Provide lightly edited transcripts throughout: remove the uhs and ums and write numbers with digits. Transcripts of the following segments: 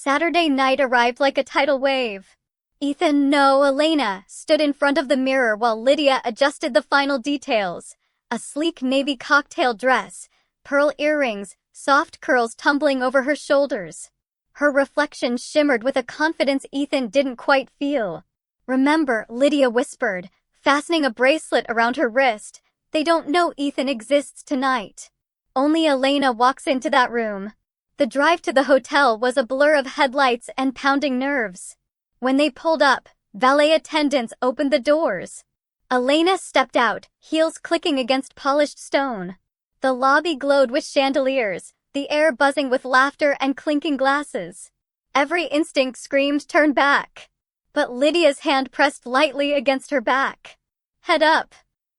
Saturday night arrived like a tidal wave. Ethan, no, Elena, stood in front of the mirror while Lydia adjusted the final details. A sleek navy cocktail dress, pearl earrings, soft curls tumbling over her shoulders. Her reflection shimmered with a confidence Ethan didn't quite feel. "Remember," Lydia whispered, fastening a bracelet around her wrist. "They don't know Ethan exists tonight. Only Elena walks into that room." The drive to the hotel was a blur of headlights and pounding nerves. When they pulled up, valet attendants opened the doors. Elena stepped out, heels clicking against polished stone. The lobby glowed with chandeliers, the air buzzing with laughter and clinking glasses. Every instinct screamed, "Turn back." But Lydia's hand pressed lightly against her back. "Head up.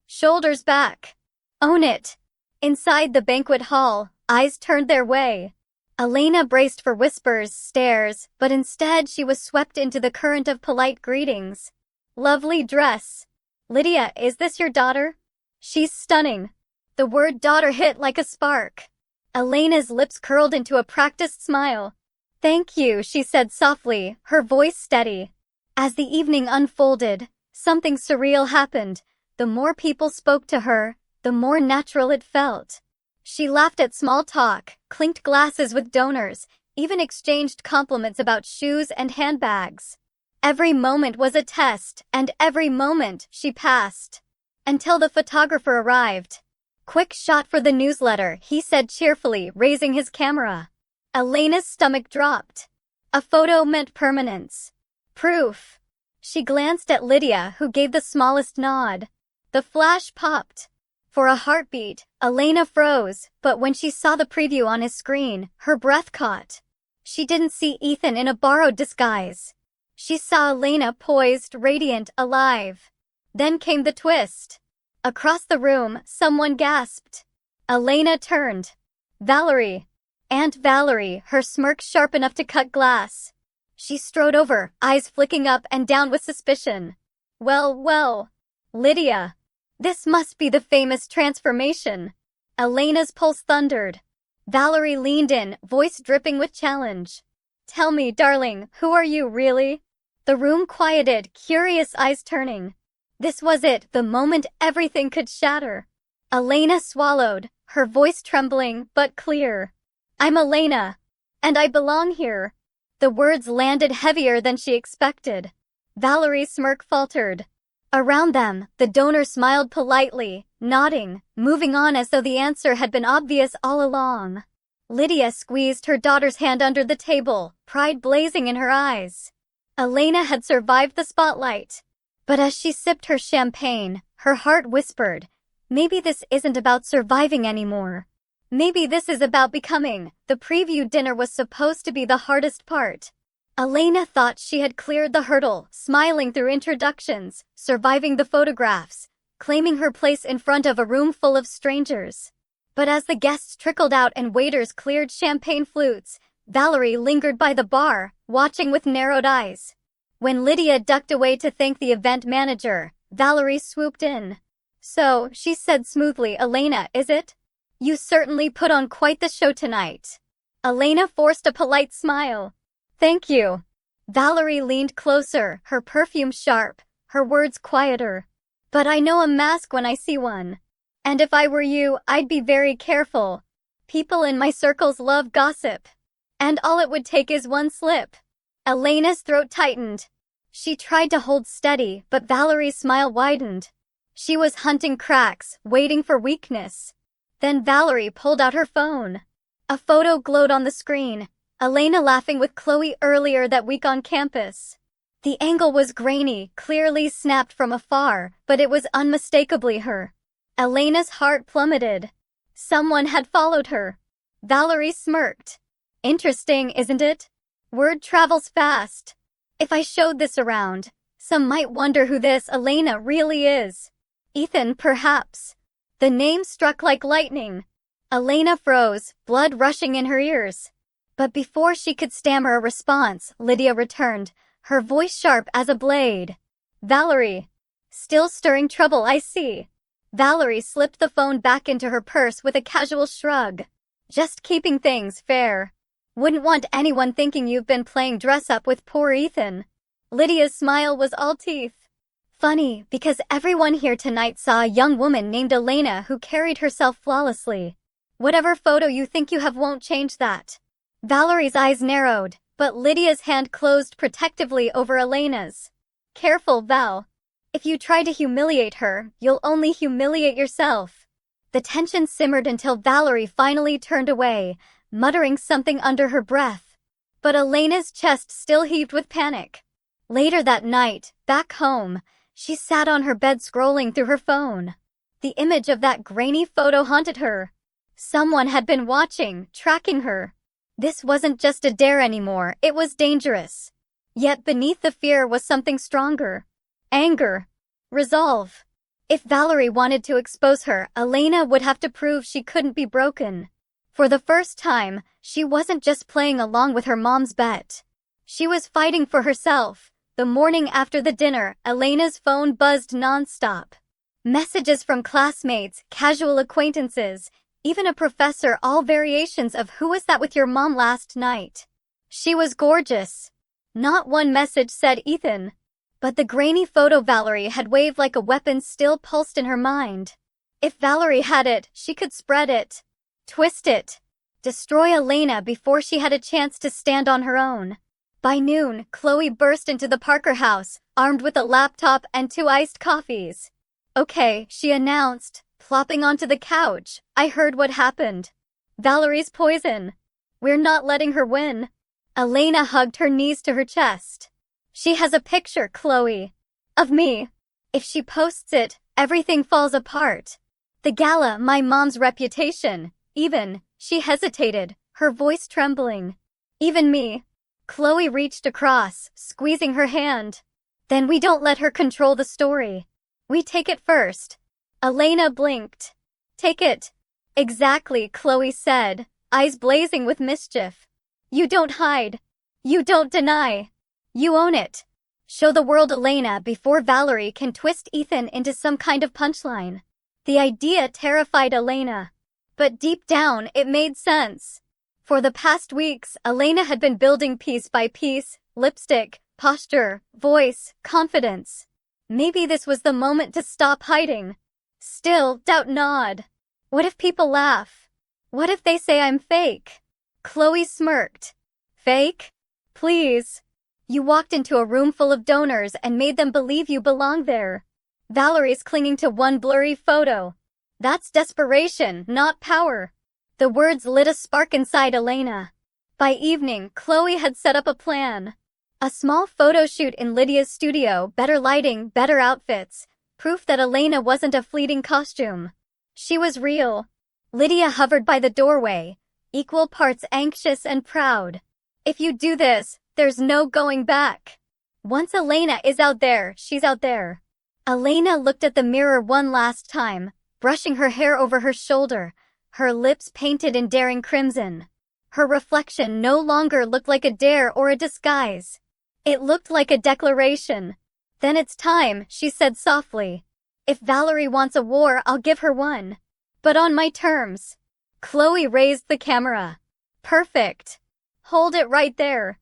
Shoulders back. Own it." Inside the banquet hall, eyes turned their way. Elena braced for whispers, stares, but instead she was swept into the current of polite greetings. "Lovely dress. Lydia, is this your daughter?" "She's stunning." The word daughter hit like a spark. Elena's lips curled into a practiced smile. "Thank you," she said softly, her voice steady. As the evening unfolded, something surreal happened. The more people spoke to her, the more natural it felt. She laughed at small talk, clinked glasses with donors, even exchanged compliments about shoes and handbags. Every moment was a test, and every moment she passed. Until the photographer arrived. "Quick shot for the newsletter," he said cheerfully, raising his camera. Elena's stomach dropped. A photo meant permanence. Proof. She glanced at Lydia, who gave the smallest nod. The flash popped. For a heartbeat, Elena froze, but when she saw the preview on his screen, her breath caught. She didn't see Ethan in a borrowed disguise. She saw Elena poised, radiant, alive. Then came the twist. Across the room, someone gasped. Elena turned. "Valerie." Aunt Valerie, her smirk sharp enough to cut glass. She strode over, eyes flicking up and down with suspicion. Well, Lydia. This must be the famous transformation." Elena's pulse thundered. Valerie leaned in, voice dripping with challenge. "Tell me, darling, who are you really?" The room quieted, curious eyes turning. This was it, the moment everything could shatter. Elena swallowed, her voice trembling, but clear. "I'm Elena. And I belong here." The words landed heavier than she expected. Valerie's smirk faltered. Around them, the donor smiled politely, nodding, moving on as though the answer had been obvious all along. Lydia squeezed her daughter's hand under the table, pride blazing in her eyes. Elena had survived the spotlight. But as she sipped her champagne, her heart whispered, maybe this isn't about surviving anymore. Maybe this is about becoming. The preview dinner was supposed to be the hardest part. Elena thought she had cleared the hurdle, smiling through introductions, surviving the photographs, claiming her place in front of a room full of strangers. But as the guests trickled out and waiters cleared champagne flutes, Valerie lingered by the bar, watching with narrowed eyes. When Lydia ducked away to thank the event manager, Valerie swooped in. "So," she said smoothly, "Elena, is it? You certainly put on quite the show tonight." Elena forced a polite smile. "Thank you." Valerie leaned closer, her perfume sharp, her words quieter. "But I know a mask when I see one. And if I were you, I'd be very careful. People in my circles love gossip. And all it would take is one slip." Elena's throat tightened. She tried to hold steady, but Valerie's smile widened. She was hunting cracks, waiting for weakness. Then Valerie pulled out her phone. A photo glowed on the screen. Elena laughing with Chloe earlier that week on campus. The angle was grainy, clearly snapped from afar, but it was unmistakably her. Elena's heart plummeted. Someone had followed her. Valerie smirked. "Interesting, isn't it? Word travels fast. If I showed this around, some might wonder who this Elena really is. Ethan, perhaps." The name struck like lightning. Elena froze, blood rushing in her ears. But before she could stammer a response, Lydia returned, her voice sharp as a blade. "Valerie. Still stirring trouble, I see." Valerie slipped the phone back into her purse with a casual shrug. "Just keeping things fair." Wouldn't want anyone thinking you've been playing dress up with poor Ethan. Lydia's smile was all teeth. Funny, because everyone here tonight saw a young woman named Elena who carried herself flawlessly. Whatever photo you think you have won't change that. Valerie's eyes narrowed, but Lydia's hand closed protectively over Elena's. Careful, Val. If you try to humiliate her, you'll only humiliate yourself. The tension simmered until Valerie finally turned away, muttering something under her breath. But Elena's chest still heaved with panic. Later that night, back home, she sat on her bed scrolling through her phone. The image of that grainy photo haunted her. Someone had been watching, tracking her. This wasn't just a dare anymore, it was dangerous. Yet beneath the fear was something stronger. Anger. Resolve. If Valerie wanted to expose her, Elena would have to prove she couldn't be broken. For the first time, she wasn't just playing along with her mom's bet. She was fighting for herself. The morning after the dinner, Elena's phone buzzed nonstop. Messages from classmates, casual acquaintances, even a professor, all variations of "Who was that with your mom last night?" She was gorgeous. Not one message said Ethan. But the grainy photo Valerie had waved like a weapon still pulsed in her mind. If Valerie had it, she could spread it, twist it, destroy Elena before she had a chance to stand on her own. By noon, Chloe burst into the Parker house, armed with a laptop and 2 iced coffees. "Okay," she announced, plopping onto the couch. "I heard what happened. Valerie's poison. We're not letting her win." Elena hugged her knees to her chest. "She has a picture, Chloe. Of me. If she posts it, everything falls apart. The gala, my mom's reputation, even," she hesitated, her voice trembling. "Even me." Chloe reached across, squeezing her hand. "Then we don't let her control the story. We take it first." Elena blinked. "Take it." "Exactly," Chloe said, eyes blazing with mischief. "You don't hide. You don't deny. You own it. Show the world, Elena, before Valerie can twist Ethan into some kind of punchline." The idea terrified Elena. But deep down, it made sense. For the past weeks, Elena had been building piece by piece: lipstick, posture, voice, confidence. Maybe this was the moment to stop hiding. Still, doubt gnawed. What if people laugh? What if they say I'm fake? Chloe smirked. "Fake? Please. You walked into a room full of donors and made them believe you belong there. Valerie's clinging to one blurry photo. That's desperation, not power." The words lit a spark inside Elena. By evening, Chloe had set up a plan. A small photo shoot in Lydia's studio, better lighting, better outfits, proof that Elena wasn't a fleeting costume. She was real. Lydia hovered by the doorway, equal parts anxious and proud. "If you do this, there's no going back. Once Elena is out there, she's out there." Elena looked at the mirror one last time, brushing her hair over her shoulder, her lips painted in daring crimson. Her reflection no longer looked like a dare or a disguise. It looked like a declaration. "Then it's time," she said softly. "If Valerie wants a war, I'll give her one. But on my terms." Chloe raised the camera. "Perfect. Hold it right there."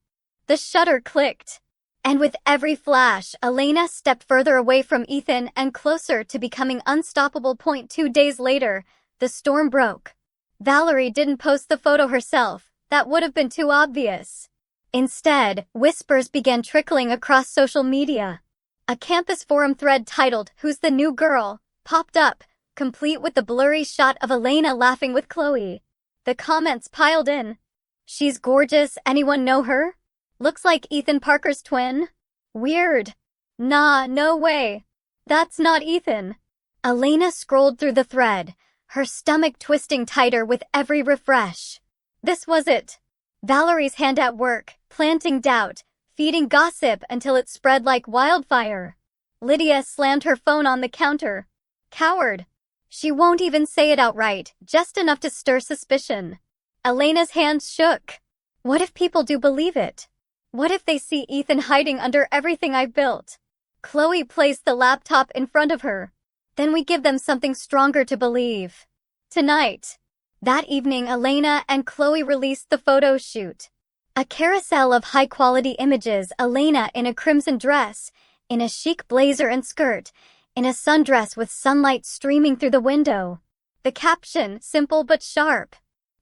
The shutter clicked. And with every flash, Elena stepped further away from Ethan and closer to becoming unstoppable. 2 days later, the storm broke. Valerie didn't post the photo herself. That would have been too obvious. Instead, whispers began trickling across social media. A campus forum thread titled "Who's the New Girl?" popped up, complete with the blurry shot of Elena laughing with Chloe. The comments piled in. "She's gorgeous, anyone know her? Looks like Ethan Parker's twin? Weird. Nah, no way. That's not Ethan." Elena scrolled through the thread, her stomach twisting tighter with every refresh. This was it. Valerie's hand at work, planting doubt, feeding gossip until it spread like wildfire. Lydia slammed her phone on the counter. Coward. She won't even say it outright, just enough to stir suspicion. Elena's hands shook. What if people do believe it? What if they see Ethan hiding under everything I've built? Chloe placed the laptop in front of her. Then we give them something stronger to believe. Tonight. That evening, Elena and Chloe released the photo shoot. A carousel of high-quality images, Elena in a crimson dress, in a chic blazer and skirt, in a sundress with sunlight streaming through the window. The caption, simple but sharp.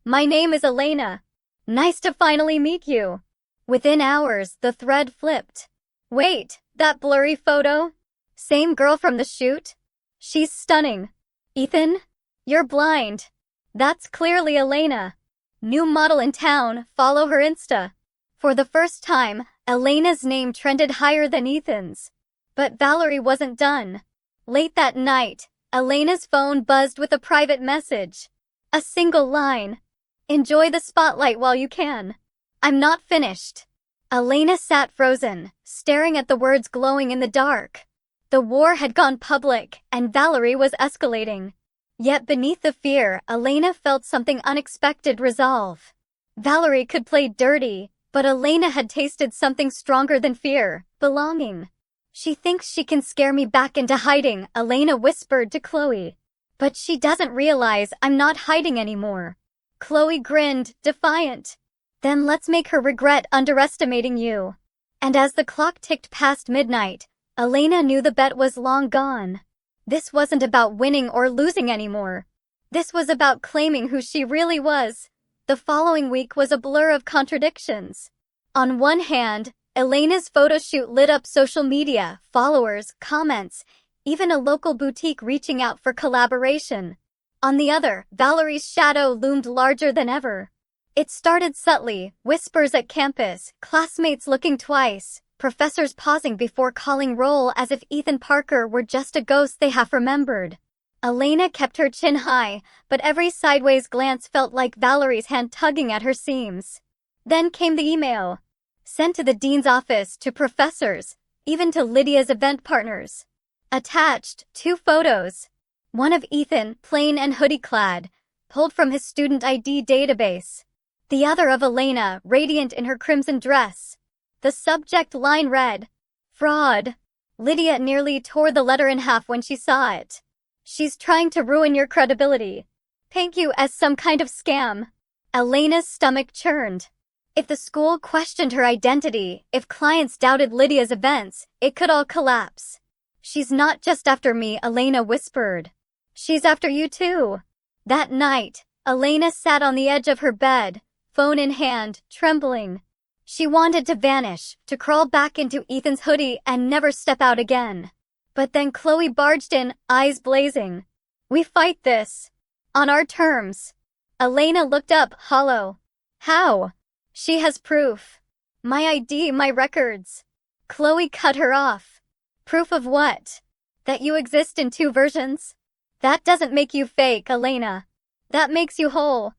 "My name is Elena. Nice to finally meet you." Within hours, the thread flipped. "Wait, that blurry photo? Same girl from the shoot? She's stunning. Ethan? You're blind. That's clearly Elena. New model in town, follow her Insta." For the first time, Elena's name trended higher than Ethan's. But Valerie wasn't done. Late that night, Elena's phone buzzed with a private message. A single line. "Enjoy the spotlight while you can. I'm not finished." Elena sat frozen, staring at the words glowing in the dark. The war had gone public, and Valerie was escalating. Yet beneath the fear, Elena felt something unexpected: resolve. Valerie could play dirty, but Elena had tasted something stronger than fear: belonging. "She thinks she can scare me back into hiding," Elena whispered to Chloe. "But she doesn't realize I'm not hiding anymore." Chloe grinned, defiant. "Then let's make her regret underestimating you." And as the clock ticked past midnight, Elena knew the bet was long gone. This wasn't about winning or losing anymore. This was about claiming who she really was. The following week was a blur of contradictions. On one hand, Elena's photo shoot lit up social media, followers, comments, even a local boutique reaching out for collaboration. On the other, Valerie's shadow loomed larger than ever. It started subtly: whispers at campus, classmates looking twice, professors pausing before calling roll as if Ethan Parker were just a ghost they half remembered. Elena kept her chin high, but every sideways glance felt like Valerie's hand tugging at her seams. Then came the email. Sent to the dean's office, to professors, even to Lydia's event partners. Attached, 2 photos. One of Ethan, plain and hoodie-clad, pulled from his student ID database. The other of Elena, radiant in her crimson dress. The subject line read, "Fraud." Lydia nearly tore the letter in half when she saw it. "She's trying to ruin your credibility. Paint you as some kind of scam." Elena's stomach churned. If the school questioned her identity, if clients doubted Lydia's events, it could all collapse. "She's not just after me," Elena whispered. "She's after you too." That night, Elena sat on the edge of her bed, phone in hand, trembling. She wanted to vanish, to crawl back into Ethan's hoodie and never step out again. But then Chloe barged in, eyes blazing. "We fight this. On our terms." Elena looked up, hollow. "How?" "She has proof. My ID, my records." Chloe cut her off. "Proof of what? That you exist in 2 versions? That doesn't make you fake, Elena. That makes you whole."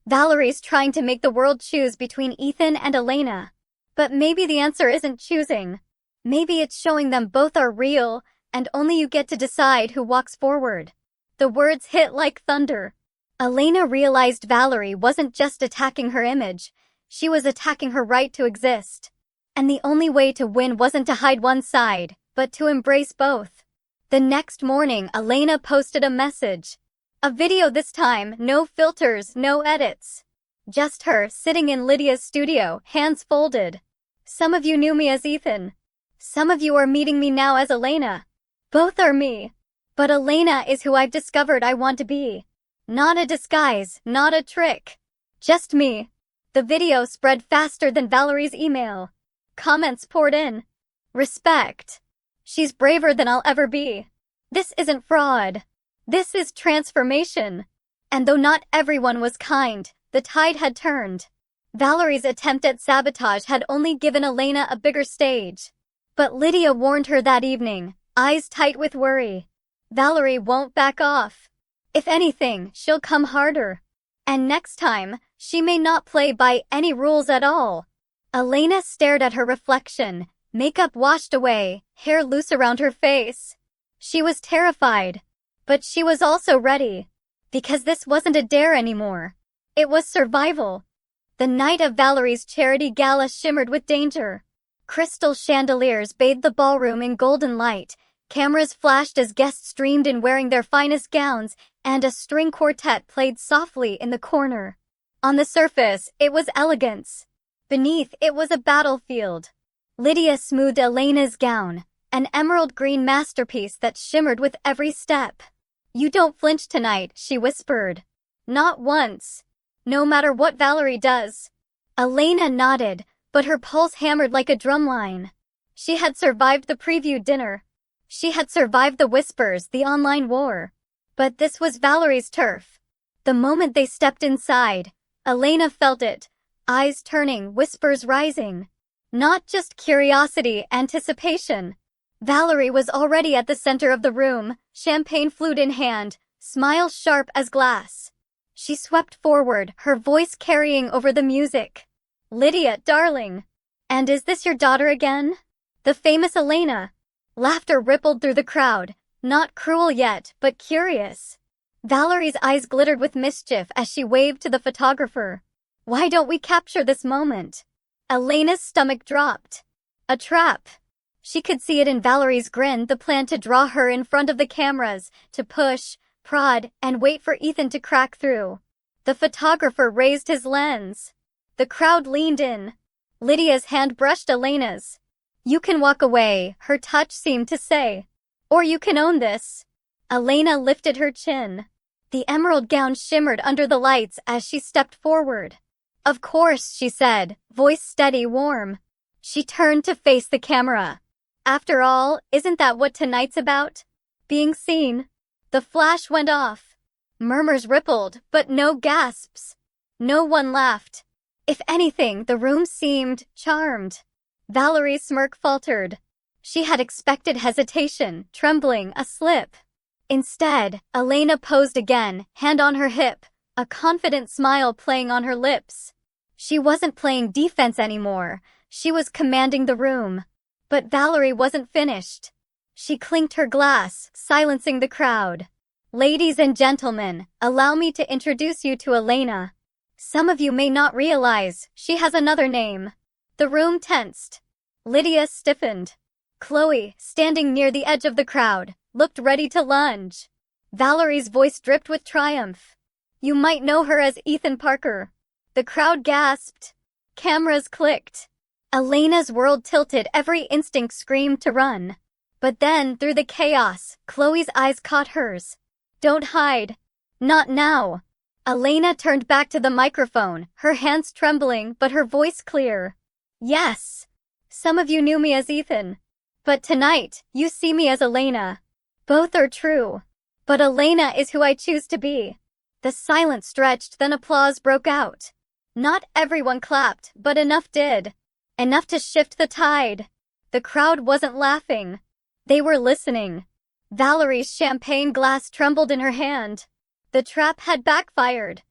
Valerie's trying to make the world choose between Ethan and Elena. But maybe the answer isn't choosing. Maybe it's showing them both are real, and only you get to decide who walks forward. The words hit like thunder. Elena realized Valerie wasn't just attacking her image. She was attacking her right to exist. And the only way to win wasn't to hide one side, but to embrace both. The next morning, Elena posted a message. A video this time, no filters, no edits. Just her, sitting in Lydia's studio, hands folded. "Some of you knew me as Ethan. Some of you are meeting me now as Elena. Both are me. But Elena is who I've discovered I want to be. Not a disguise, not a trick. Just me." The video spread faster than Valerie's email. Comments poured in. "Respect. She's braver than I'll ever be. This isn't fraud. This is transformation." And though not everyone was kind, the tide had turned. Valerie's attempt at sabotage had only given Elena a bigger stage. But Lydia warned her that evening, eyes tight with worry. Valerie won't back off. If anything, she'll come harder. And next time, she may not play by any rules at all. Elena stared at her reflection, makeup washed away, hair loose around her face. She was terrified. But she was also ready. Because this wasn't a dare anymore. It was survival. The night of Valerie's charity gala shimmered with danger. Crystal chandeliers bathed the ballroom in golden light, Cameras flashed as guests streamed in wearing their finest gowns, and a string quartet played softly in the corner. On the surface, it was elegance. Beneath, it was a battlefield. Lydia smoothed Elena's gown, an emerald green masterpiece that shimmered with every step. "You don't flinch tonight," she whispered. "Not once. No matter what Valerie does." Elena nodded, but her pulse hammered like a drumline. She had survived the preview dinner. She had survived the whispers, the online war. But this was Valerie's turf. The moment they stepped inside, Elena felt it, eyes turning, whispers rising. Not just curiosity, anticipation. Valerie was already at the center of the room, champagne flute in hand, smile sharp as glass. She swept forward, her voice carrying over the music. "Lydia, darling. And is this your daughter again? The famous Elena?" Laughter rippled through the crowd, not cruel yet, but curious. Valerie's eyes glittered with mischief as she waved to the photographer. "Why don't we capture this moment?" Elena's stomach dropped. A trap. She could see it in Valerie's grin, the plan to draw her in front of the cameras, to push, prod, and wait for Ethan to crack through. The photographer raised his lens. The crowd leaned in. Lydia's hand brushed Elena's. "You can walk away," her touch seemed to say. "Or you can own this." Elena lifted her chin. The emerald gown shimmered under the lights as she stepped forward. "Of course," she said, voice steady, warm. She turned to face the camera. "After all, isn't that what tonight's about? Being seen?" The flash went off. Murmurs rippled, but no gasps. No one laughed. If anything, the room seemed charmed. Valerie's smirk faltered. She had expected hesitation, trembling, a slip. Instead, Elena posed again, hand on her hip, a confident smile playing on her lips. She wasn't playing defense anymore. She was commanding the room. But Valerie wasn't finished. She clinked her glass, silencing the crowd. "Ladies and gentlemen, allow me to introduce you to Elena. Some of you may not realize, she has another name." The room tensed. Lydia stiffened. Chloe, standing near the edge of the crowd, looked ready to lunge. Valerie's voice dripped with triumph. "You might know her as Ethan Parker." The crowd gasped. Cameras clicked. Elena's world tilted, every instinct screamed to run. But then, through the chaos, Chloe's eyes caught hers. "Don't hide. Not now." Elena turned back to the microphone, her hands trembling but her voice clear. "Yes. Some of you knew me as Ethan. But tonight, you see me as Elena. Both are true. But Elena is who I choose to be." The silence stretched, then applause broke out. Not everyone clapped, but enough did. Enough to shift the tide. The crowd wasn't laughing. They were listening. Valerie's champagne glass trembled in her hand. The trap had backfired.